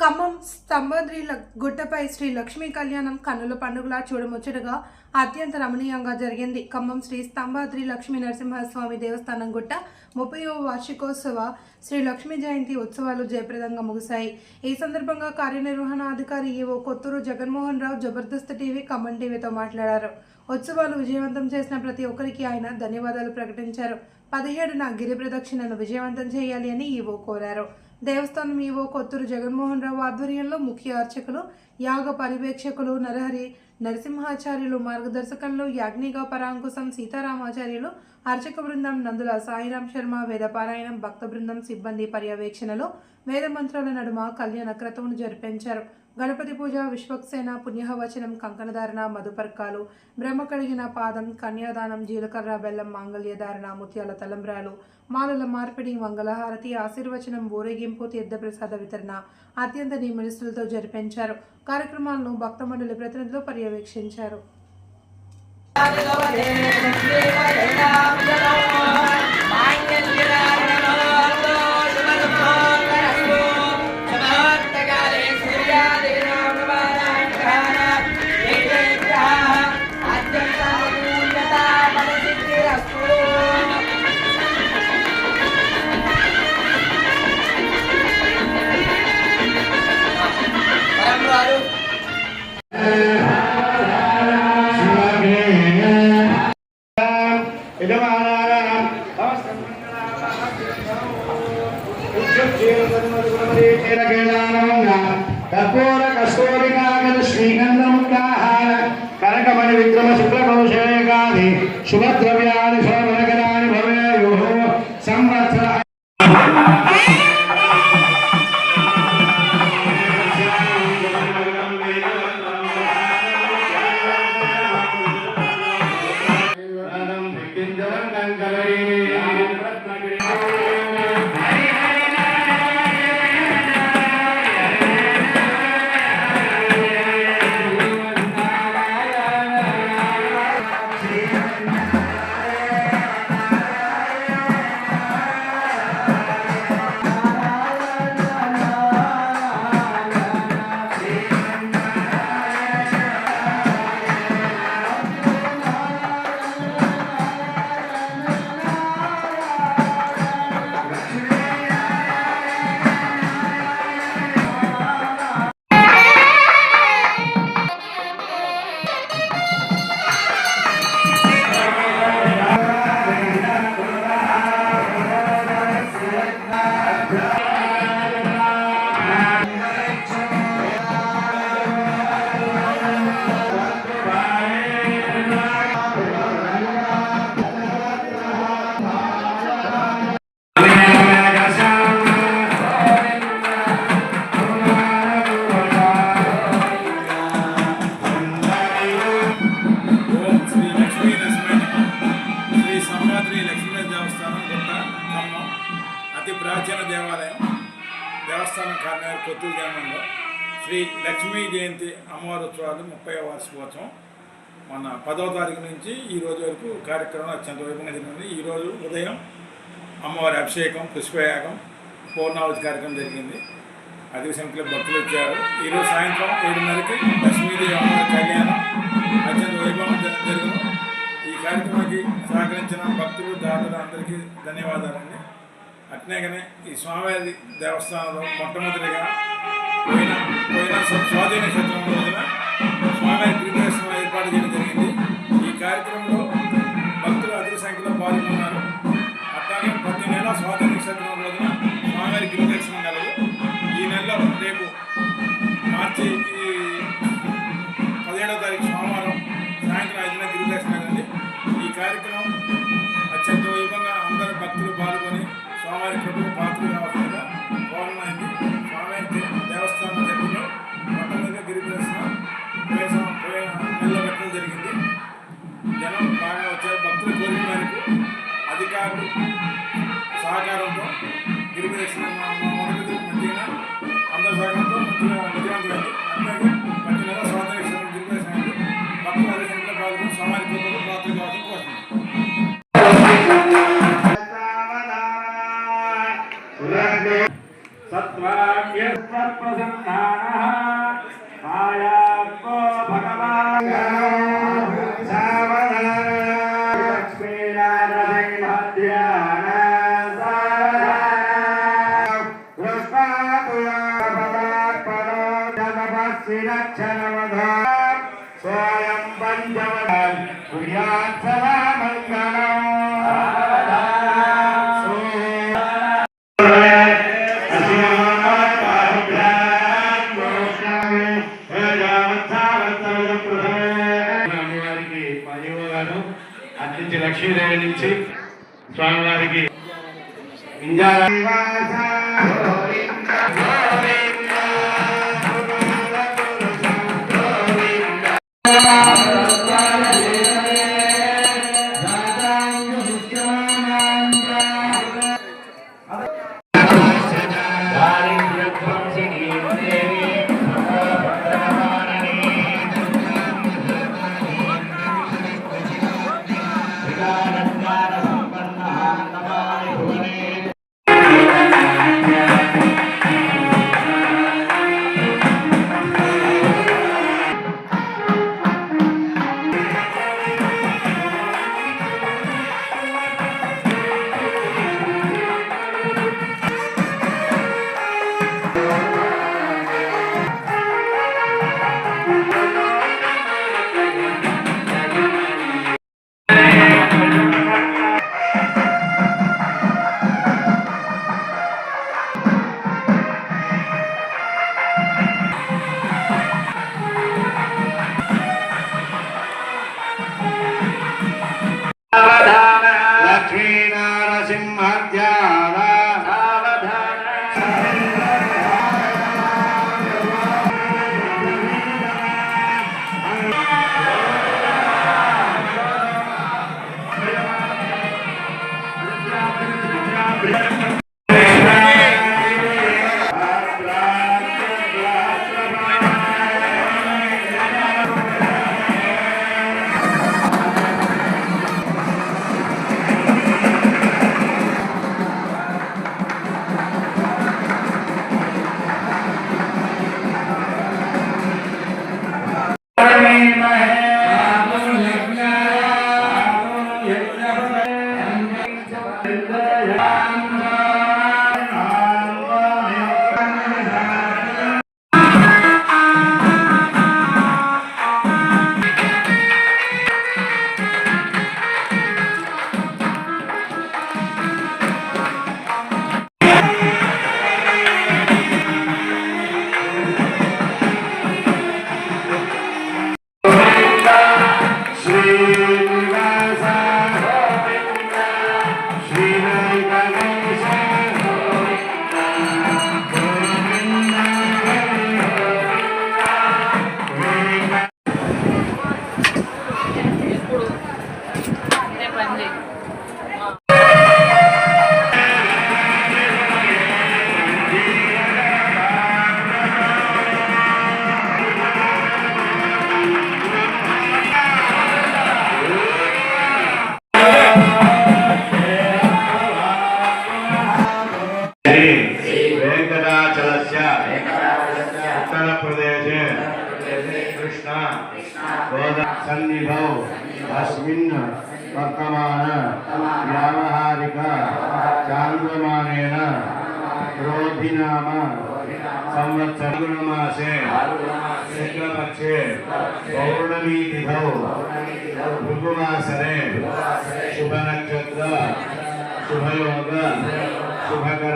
ఖమ్మం స్తంభద్రి గుట్టపై శ్రీ లక్ష్మీ కళ్యాణం కన్నుల పండుగలా చూడముచ్చటగా అత్యంత రమణీయంగా జరిగింది. ఖమ్మం శ్రీ స్తంభద్రి లక్ష్మీ నరసింహస్వామి దేవస్థానం గుట్ట 30వ వార్షికోత్సవ శ్రీ లక్ష్మీ జయంతి ఉత్సవాలు జయప్రదంగా ముగిశాయి. ఈ సందర్భంగా కార్యనిర్వహణాధికారి ఈవో కొత్తూరు జగన్మోహన్ రావు జబర్దస్త్ టీవీ ఖమ్మం టీవీతో మాట్లాడారు. ఉత్సవాలు విజయవంతం చేసిన ప్రతి ఒక్కరికి ఆయన ధన్యవాదాలు ప్రకటించారు. 17న గిరి ప్రదక్షిణను విజయవంతం చేయాలి అని ఈవో కోరారు. దేవస్థానం ఈవో కొత్తూరు జగన్మోహన్ రావు ఆధ్వర్యంలో ముఖ్య అర్చకులు, యాగ పర్యవేక్షకులు నరహరి నరసింహాచార్యులు మార్గదర్శకంలో యాజ్ఞిక పరాంకుశం సీతారామాచార్యులు, అర్చక బృందం నందుల సాయిరాం శర్మ, వేదపారాయణం భక్త బృందం సిబ్బంది పర్యవేక్షణలో వేద మంత్రాల నడుమ కళ్యాణ క్రతువును జరిపించారు. గణపతి పూజ, విశ్వక్సేన, పుణ్యహవచనం, కంకణధారణ, మధుపర్కాలు, బ్రహ్మ కడిగిన పాదం, కన్యాదానం, జీలకర్ర బెల్లం, మాంగళ్యధారణ, ముత్యాల తలంబ్రాలు, మాలల మార్పిడి, మంగళహారతి, ఆశీర్వచనం, ఊరేగింపు, తీర్థప్రసాద వితరణ అత్యంత నియమనిష్టలతో జరిపించారు. కార్యక్రమాలను భక్త మండలి ప్రతినిధులు పర్యవేక్షించారు. కనకమణి విక్రమ శుక్లకౌశేయాది శుభద్రవ్యాన్ని శోభనకరాన్ని భవేయుః సంవత్సర ప్రాచీన దేవస్థానం కార్యాలయం కొత్తూరు గ్రామంలో శ్రీ లక్ష్మీ జయంతి అమ్మవారి ఉత్సవాలు 30వ వార్షికోత్సవం మన 10వ తారీఖు నుంచి ఈ రోజు వరకు కార్యక్రమం అత్యంత వైభవంగా జరిగింది. ఈరోజు ఉదయం అమ్మవారి అభిషేకం, పుష్పయాగం, పూర్ణావతి కార్యక్రమం జరిగింది. అధిక సంఖ్యలో భక్తులు వచ్చారు. ఈరోజు సాయంత్రం 7:30కి లక్ష్మీదేవి అమ్మవారి కళ్యాణం అత్యంత వైభవంగా జరిగింది. ఈ కార్యక్రమానికి సహకరించిన భక్తులు, దాతలు అందరికీ ధన్యవాదాలండి. అట్నేగానే ఈ స్వామివారి దేవస్థానంలో మొట్టమొదటిగా పోయిన స్వాధీన క్షేత్రం రోజున స్వామివారి గిరిప్రదక్షిణ ఏర్పాటు చేయడం జరిగింది. ఈ కార్యక్రమంలో భక్తులు అధిక సంఖ్యలో పాల్గొన్నారు. అట్లాగే ప్రతి నెల స్వాధీన క్షేత్రం రోజున స్వామివారి గిరిప్రదక్షిణ కలదు. ఈ నెలలో రేపు మార్చి 17వ తారీఖు సోమవారం సాయంత్రం 5న గిరిప్రదక్షిణ కలది. ఈ కార్యక్రమం అత్యంత వైభవంగా అందరూ భక్తులు పాల్గొని స్వామివారి కృపకు పాత్రలు కావాల్సిందిగా కోరమైంది. స్వామివారి దేవస్థానం దగ్గరలో మొట్టమొదటిగా గిరిప్రదక్షిణ పోయిన నెలలో పెట్టడం జరిగింది. జనం బాగా వచ్చారు. భక్తుల కోరిక మేరకు అధికారులు సహకారంతో గిరిప్రదక్షిణ మొదటి మంచిగా అందరి సహకారంతో మంచిగా విజయవంతమైంది. అట్లాగే ప్రతి నెల స్వాతంత్ర గిరిప్రదక్షిణ భక్తులు అధిక సంఖ్యలో పాల్గొని స్వామివారి కృపకు పాత్రలు కావాలని కోరుతున్నాం. సత్వాక్య मायात्मो भगवान् सावधान लक्ष्मीनारायणध्यान सावधान पुष्पातुया भगवत्पदो जगपस्विरक्षणवधा स्वयं पञ्चवदन् कुर्यात् सदा मङ्गलम् అందించి లక్ష్మీదేవి నుంచి స్వామివారికి లక్ష్మీనారసింహధ్యాన उत्तरप्रदेशे कृष्ण सन्निधौ अस्मिन् वर्तमान व्यावहारिक चान्द्रमानेन क्रोधिनाम संवत्सरमासे शुक्लपक्षे पौर्णमी तिथौ भृगुवासरे शुभनक्षत्र शुभयोग शुभकर